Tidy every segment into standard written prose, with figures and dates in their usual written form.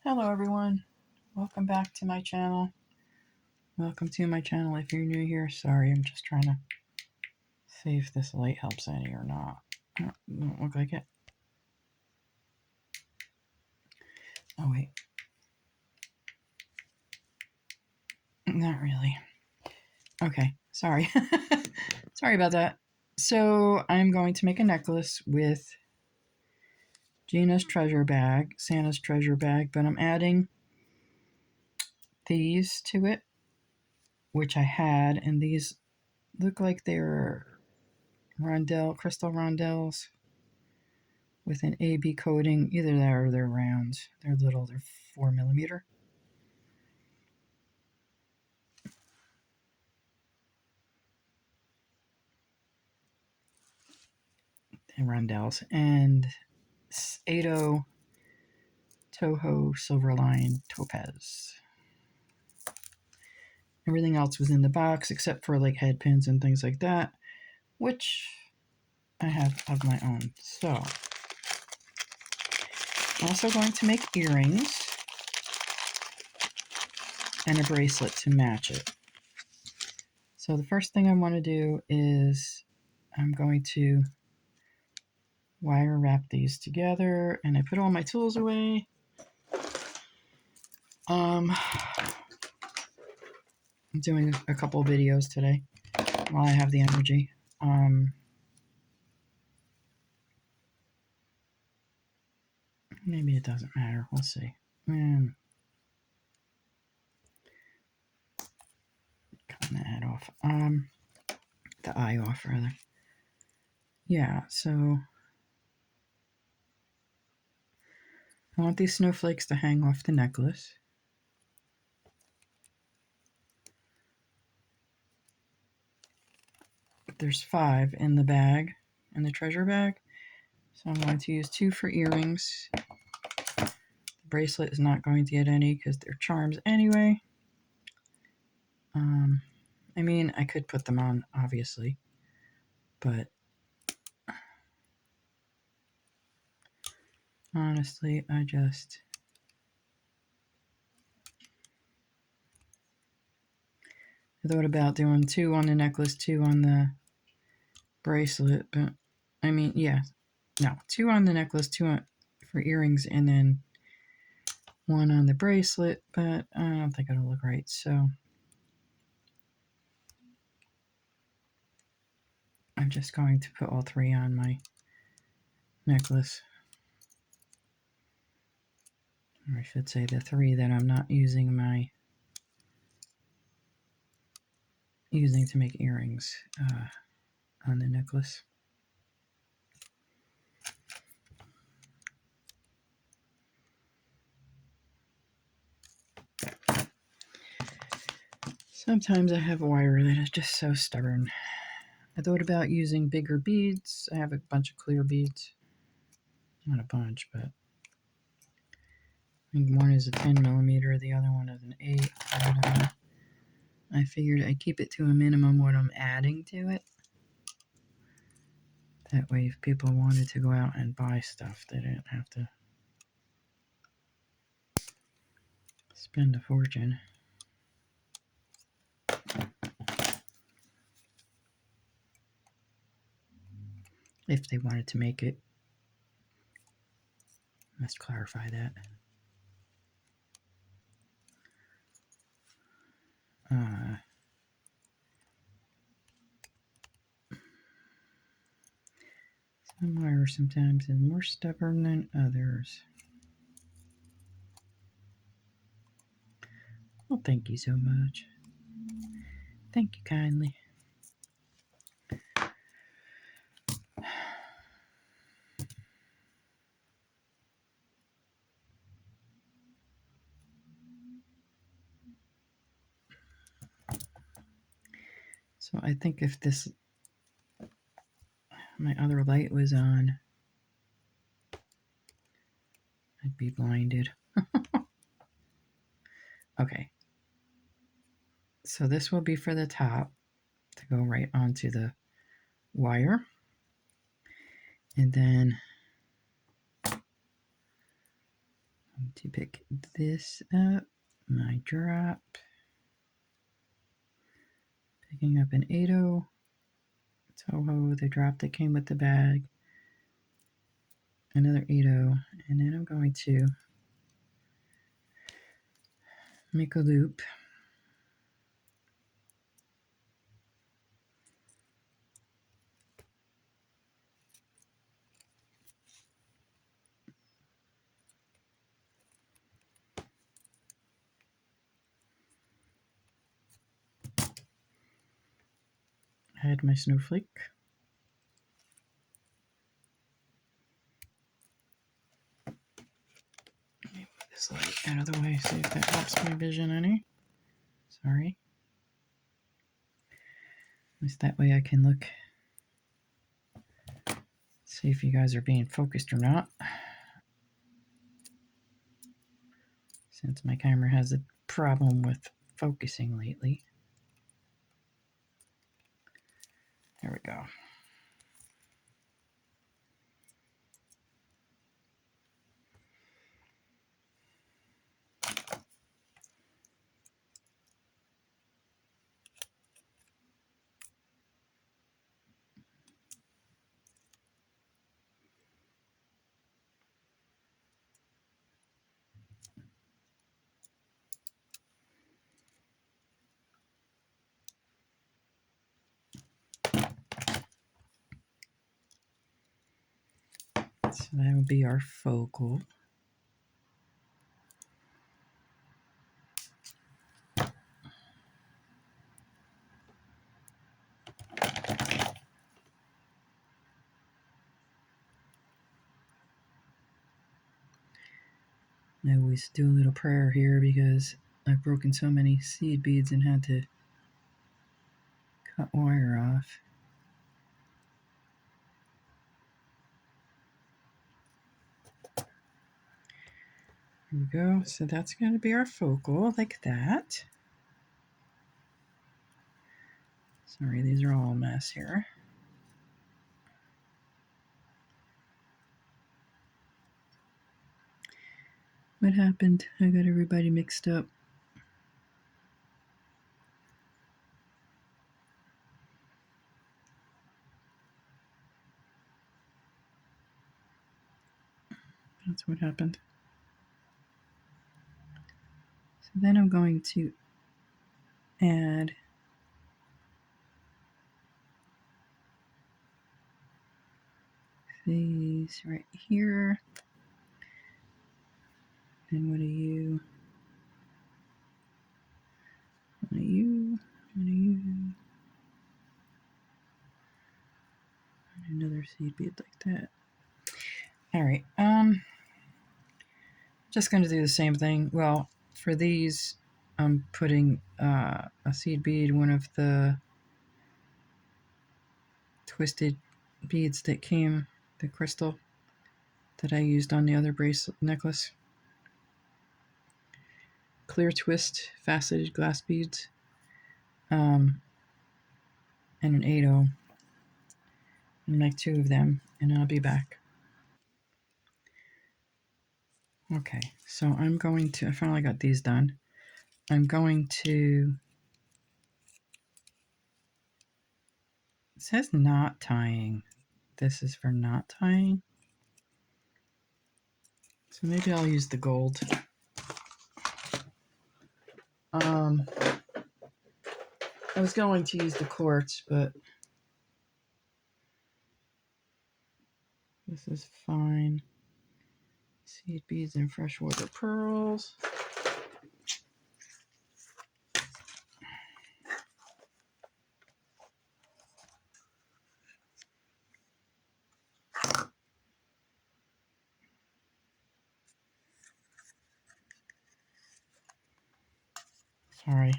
Hello everyone, welcome back to my channel. Welcome to my channel if you're new here. Sorry, I'm just trying to see if this light helps any or not. Oh, don't look like it. Oh wait. Not really. Okay, sorry. Sorry about that. So I'm going to make a necklace with Gina's treasure bag, Santa's treasure bag, but I'm adding these to it, which I had, and these look like they're crystal rondelles with an AB coating. Either that or they're round. They're little, they're 4mm. And rondelles. And 80 Toho Silverline Topaz. Everything else was in the box except for like head pins and things like that, which I have of my own. So I'm also going to make earrings and a bracelet to match it. So the first thing I want to do is I'm going to wire wrap these together, and I put all my tools away. I'm doing a couple videos today while I have the energy. Maybe it doesn't matter. We'll see. Cutting the head off. The eye off, rather. Yeah, so I want these snowflakes to hang off the necklace. There's 5 in the bag, in the treasure bag. So I'm going to use 2 for earrings. The bracelet is not going to get any because they're charms anyway. I mean, I could put them on, obviously, but honestly, I thought about doing 2 on the necklace, 2 on the bracelet, but I mean, yeah, no, 2 on the necklace, 2 for earrings, and then 1 on the bracelet, but I don't think it'll look right, so I'm just going to put all 3 on my necklace. Or I should say the 3 that I'm not using to make earrings on the necklace. Sometimes I have wire that is just so stubborn. I thought about using bigger beads. I have a bunch of clear beads. Not a bunch, but I think one is a 10mm, the other one is an 8. I figured I'd keep it to a minimum what I'm adding to it. That way, if people wanted to go out and buy stuff, they didn't have to spend a fortune. If they wanted to make it. Must clarify that. Some wire sometimes is more stubborn than others. Well, thank you so much. Thank you kindly. So I think if my other light was on, I'd be blinded. Okay. So this will be for the top to go right onto the wire. And then to pick this up, my drop, picking up an 8-0 Toho, the drop that came with the bag, another 8-0, and then I'm going to make a loop. Add my snowflake. Move this light out of the way, see if that helps my vision any. Sorry. At least that way I can look, see if you guys are being focused or not. Since my camera has a problem with focusing lately. There we go. So that will be our focal. I always do a little prayer here because I've broken so many seed beads and had to cut wire off. Here we go. So that's going to be our focal, like that. Sorry, these are all a mess here. What happened? I got everybody mixed up. That's what happened. So then I'm going to add these right here. And what are you? What are you? What are you? And another seed bead like that. All right. Just going to do the same thing. Well, for these, I'm putting a seed bead, one of the twisted beads that came, the crystal that I used on the other bracelet necklace. Clear twist, faceted glass beads, and an 8-0. And make 2 of them, and I'll be back. Okay, so I'm going to, I finally got these done. I'm going to, it says knot tying. This is for knot tying. So maybe I'll use the gold. I was going to use the quartz, but this is fine. Seed beads and freshwater pearls. Sorry.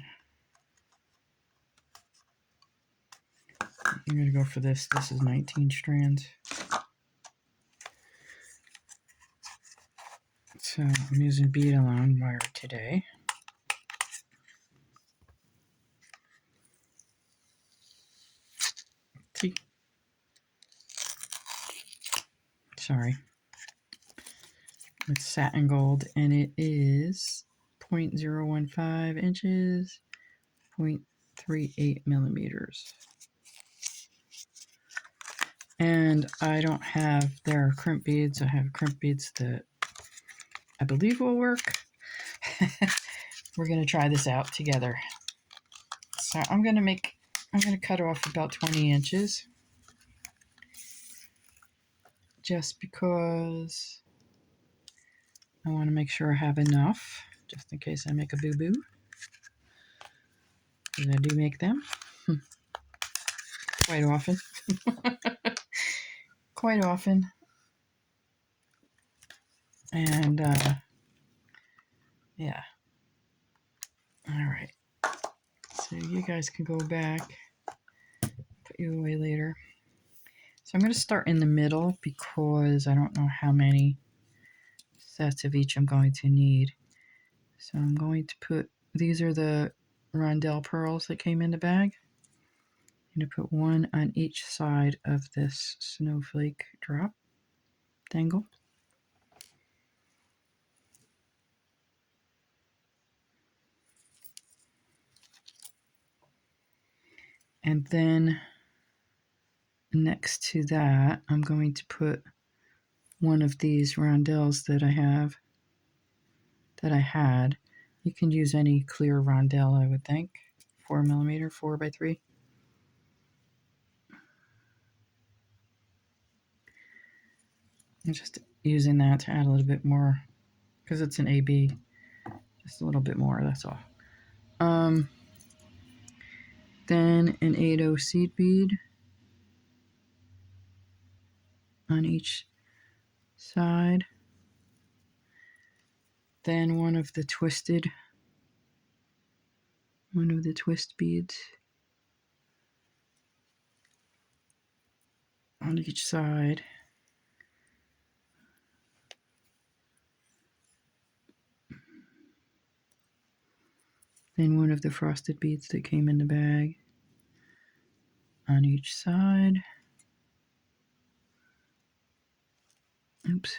I'm going to go for this. This is 19 strands. So I'm using bead along wire today. See? Sorry. It's satin gold, and it is 0.015 inches, 0.38 millimeters. And I don't have their crimp beads. I have crimp beads that I believe will work. We're going to try this out together. So I'm going to cut off about 20 inches. Just because I want to make sure I have enough, just in case I make a boo-boo. Because I do make them quite often. Quite often. And, yeah. All right. So you guys can go back. Put you away later. So I'm going to start in the middle because I don't know how many sets of each I'm going to need. So I'm going to put, these are the rondelle pearls that came in the bag. I'm going to put one on each side of this snowflake drop dangle. And then next to that, I'm going to put one of these rondelles that I had. You can use any clear rondelle, I would think. 4mm, 4x3. I'm just using that to add a little bit more, because it's an AB. Just a little bit more, that's all. Then an 8/0 seed bead on each side. Then one of the twist beads on each side. Then one of the frosted beads that came in the bag on each side. Oops.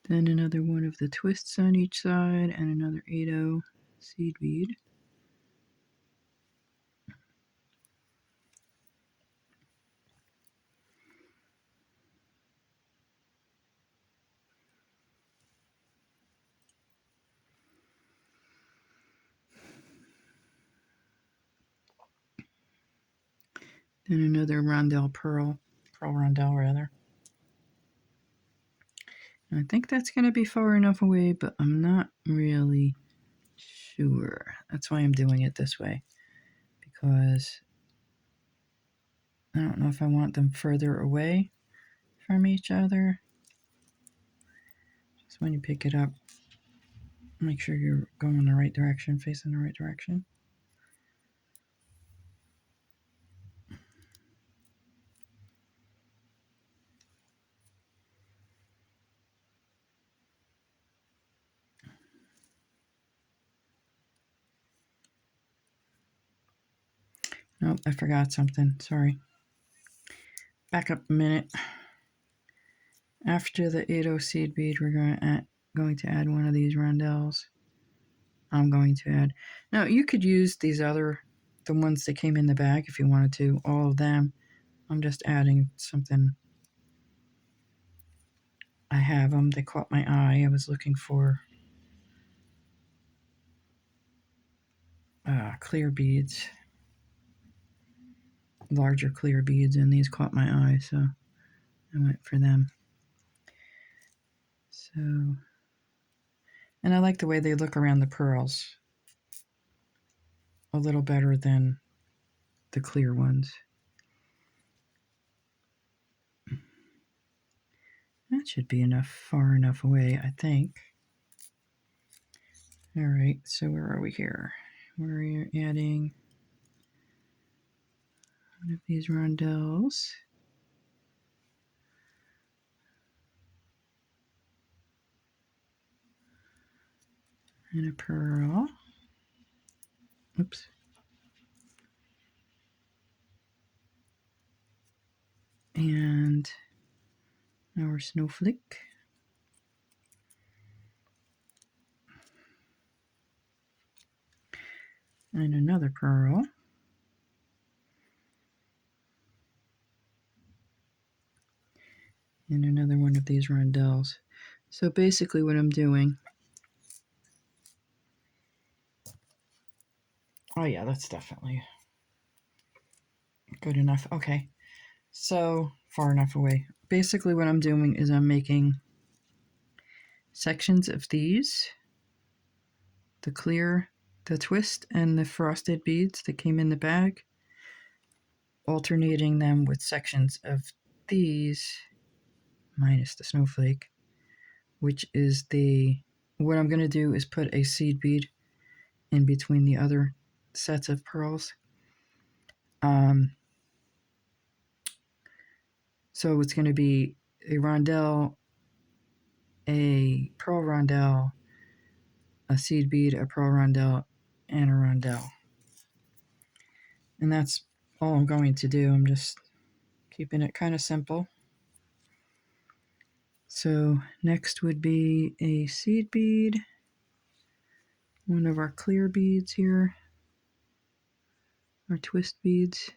Then another one of the twists on each side and another 8/0 seed bead. Then another rondelle pearl rondelle rather. And I think that's going to be far enough away, but I'm not really sure. That's why I'm doing it this way, because I don't know if I want them further away from each other. Just when you pick it up, make sure you're going in the right direction, facing the right direction. Nope, I forgot something. Sorry. Back up a minute. After the 8/0 seed bead, we're going to add one of these rondelles. I'm going to add. Now, you could use the ones that came in the bag if you wanted to, all of them. I'm just adding something. I have them. They caught my eye. I was looking for clear beads, larger clear beads, and these caught my eye, so I went for them. So, and I like the way they look around the pearls a little better than the clear ones. That should be far enough away, I think. All right, so where are we here? We're adding one of these rondelles. And a pearl. Oops. And our snowflake. And another pearl. And another one of these rondelles. So basically what I'm doing, oh yeah, that's definitely good enough. Okay, so far enough away. Basically what I'm doing is I'm making sections of these, the clear, the twist, and the frosted beads that came in the bag, alternating them with sections of these, minus the snowflake, which is what I'm going to do is put a seed bead in between the other sets of pearls. So it's going to be a rondelle, a pearl rondelle, a seed bead, a pearl rondelle, and a rondelle. And that's all I'm going to do. I'm just keeping it kind of simple. So next would be a seed bead, one of our clear beads here, our twist beads.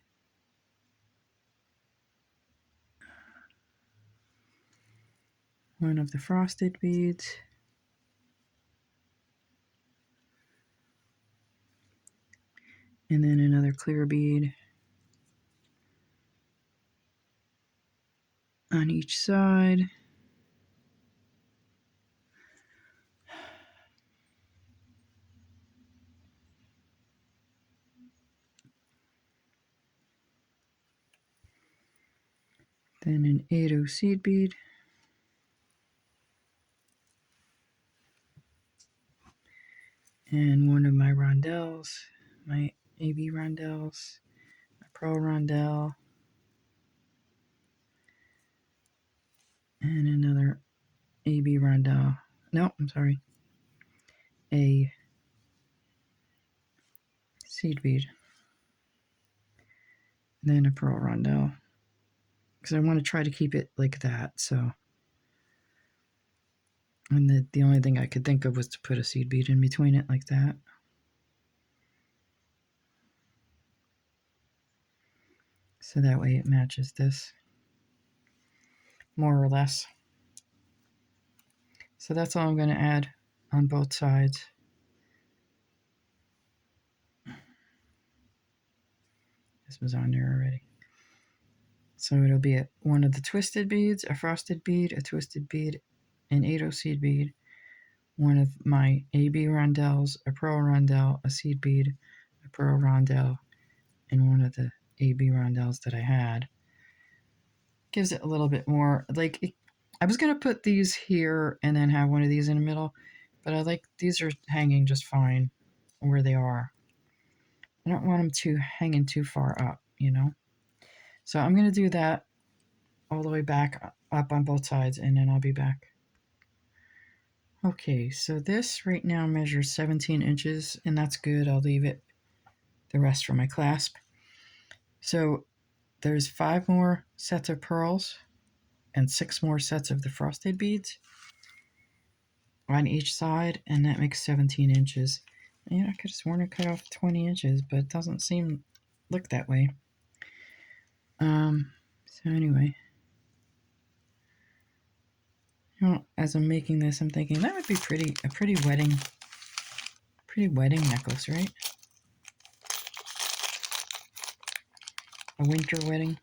One of the frosted beads. And then another clear bead on each side. Then an 8/0 seed bead. And one of my rondelles, my AB rondelles, a pearl rondelle, and another AB rondelle. No, I'm sorry. A seed bead. Then a pearl rondelle. Because I want to try to keep it like that, so. And the only thing I could think of was to put a seed bead in between it like that. So that way it matches this, more or less. So that's all I'm going to add on both sides. This was on there already. So it'll be one of the twisted beads, a frosted bead, a twisted bead, an 8/0 seed bead, one of my AB rondelles, a pearl rondelle, a seed bead, a pearl rondelle, and one of the AB rondelles that I had. Gives it a little bit more, I was going to put these here and then have one of these in the middle, but these are hanging just fine where they are. I don't want them hanging too far up, So I'm going to do that all the way back up on both sides, and then I'll be back. Okay, so this right now measures 17 inches, and that's good. I'll leave the rest for my clasp. So there's 5 more sets of pearls and 6 more sets of the frosted beads on each side, and that makes 17 inches. I could have sworn I cut off 20 inches, but it doesn't look that way. So anyway, as I'm making this, I'm thinking that would be a pretty wedding necklace, right? A winter wedding.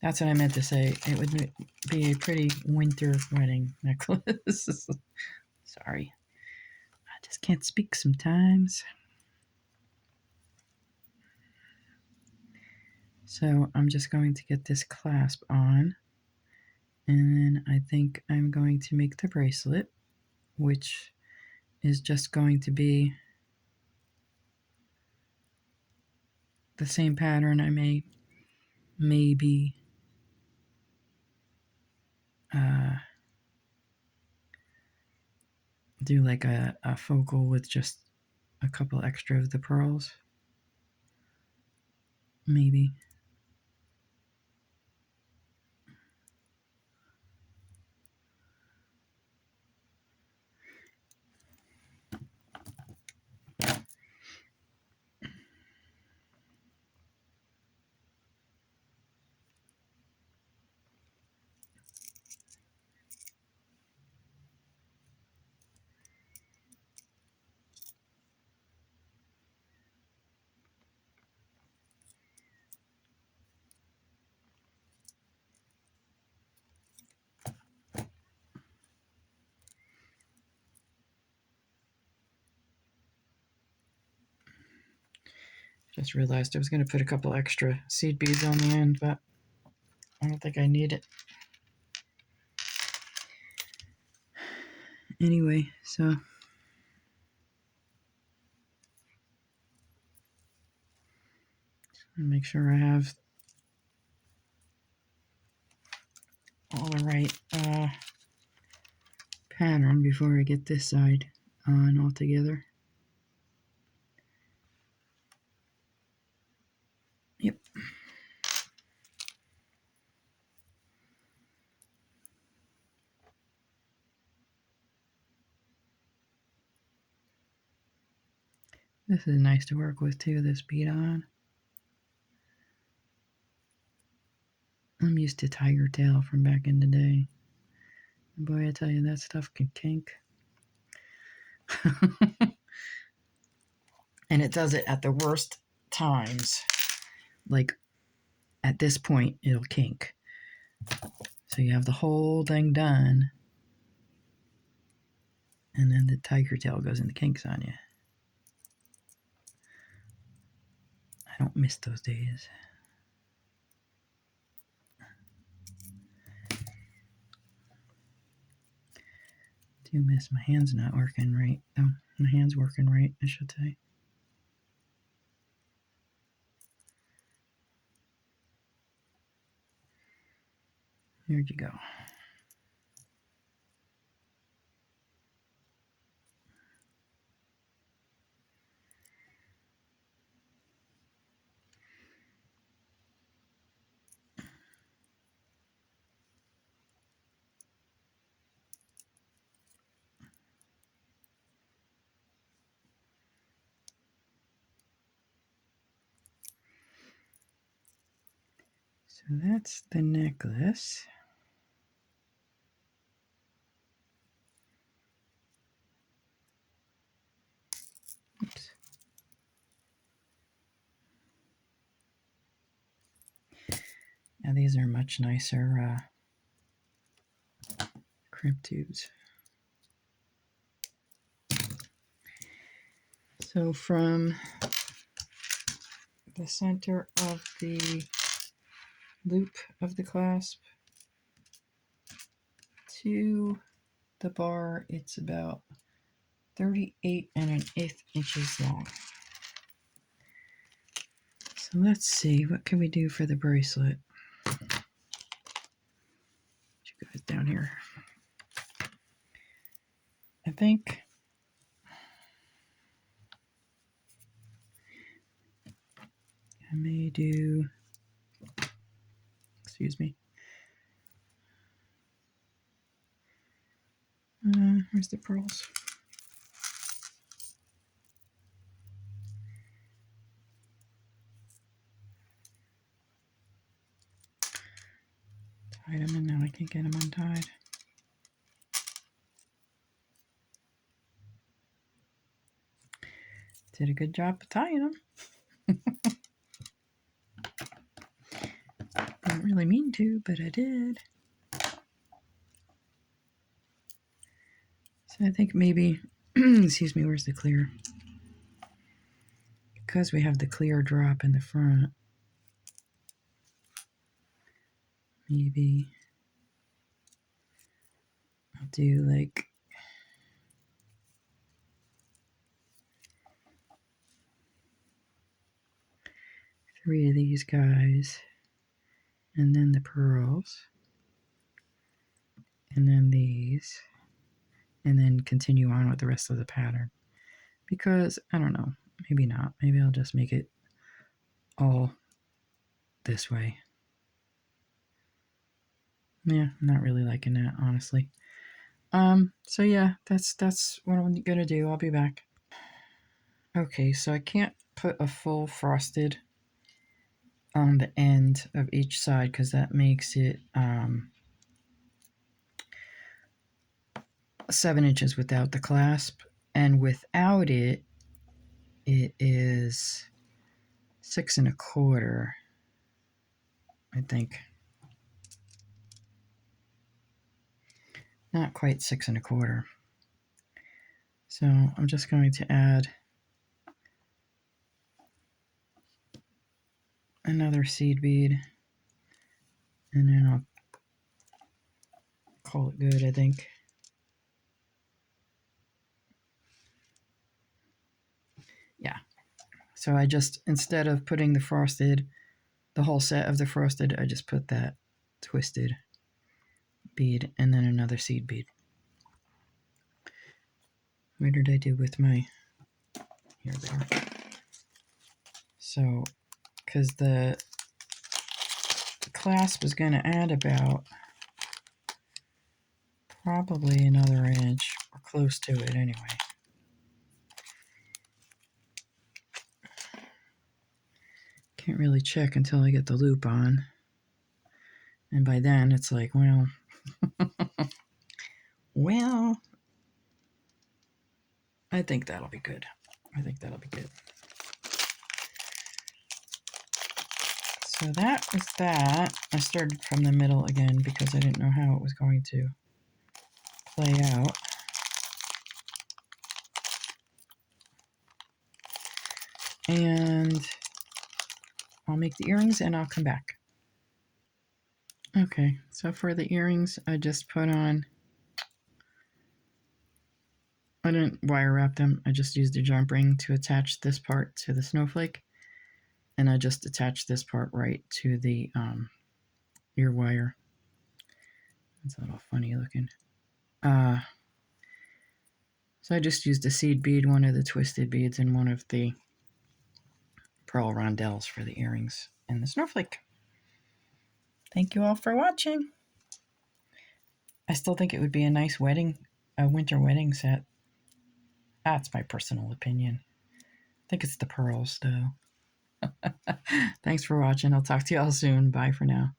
That's what I meant to say. It would be a pretty winter wedding necklace. Sorry. I just can't speak sometimes. So I'm just going to get this clasp on. And then I think I'm going to make the bracelet, which is just going to be the same pattern. I may maybe do like a focal with just a couple extra of the pearls. maybe. Just realized I was going to put a couple extra seed beads on the end, but I don't think I need it. Anyway, so make sure I have all the right pattern before I get this side on all together. Yep. This is nice to work with too, this bead on. I'm used to tiger tail from back in the day. Boy, I tell you, that stuff can kink. And it does it at the worst times. Like at this point, it'll kink. So you have the whole thing done, and then the tiger tail goes into kinks on you. I don't miss those days. Do miss my hand's not working right. Oh, my hand's working right, I should say. Here you go. So that's the necklace. Oops. Now these are much nicer crimp tubes. So from the center of the loop of the clasp to the bar, it's about 38 1/8 inches long. So let's see, what can we do for the bracelet? Put you guys down here. I think I may do, excuse me. Where's the pearls? Tied them and now I can't get them untied. Did a good job of tying them. Didn't really mean to, but I did. So I think maybe, excuse me, where's the clear? Because we have the clear drop in the front, maybe I'll do like three of these guys, and then the pearls, and then these, and then continue on with the rest of the pattern. Because, I don't know, maybe not. Maybe I'll just make it all this way. Yeah, I'm not really liking that, honestly. So yeah, that's what I'm gonna do. I'll be back. Okay, so I can't put a full frosted on the end of each side because that makes it 7 inches without the clasp, and without it, it is 6 1/4, I think. Not quite 6 1/4. So I'm just going to add another seed bead, and then I'll call it good, I think. Yeah. So I just, instead of putting the whole set of the frosted, I just put that twisted bead and then another seed bead. What did I do with my, here they are. So, because the clasp is going to add about probably another inch or close to it anyway. Can't really check until I get the loop on. And by then it's like, well, well, I think that'll be good. I think that'll be good. So that was that. I started from the middle again because I didn't know how it was going to play out. And I'll make the earrings and I'll come back. Okay, so for the earrings, I just put on, I didn't wire wrap them. I just used a jump ring to attach this part to the snowflake. And I just attached this part right to the ear wire. It's a little funny looking. So I just used a seed bead, one of the twisted beads, and one of the pearl rondelles for the earrings and the snowflake. Thank you all for watching. I still think it would be a nice winter wedding set. That's my personal opinion. I think it's the pearls, though. Thanks for watching. I'll talk to you all soon. Bye for now.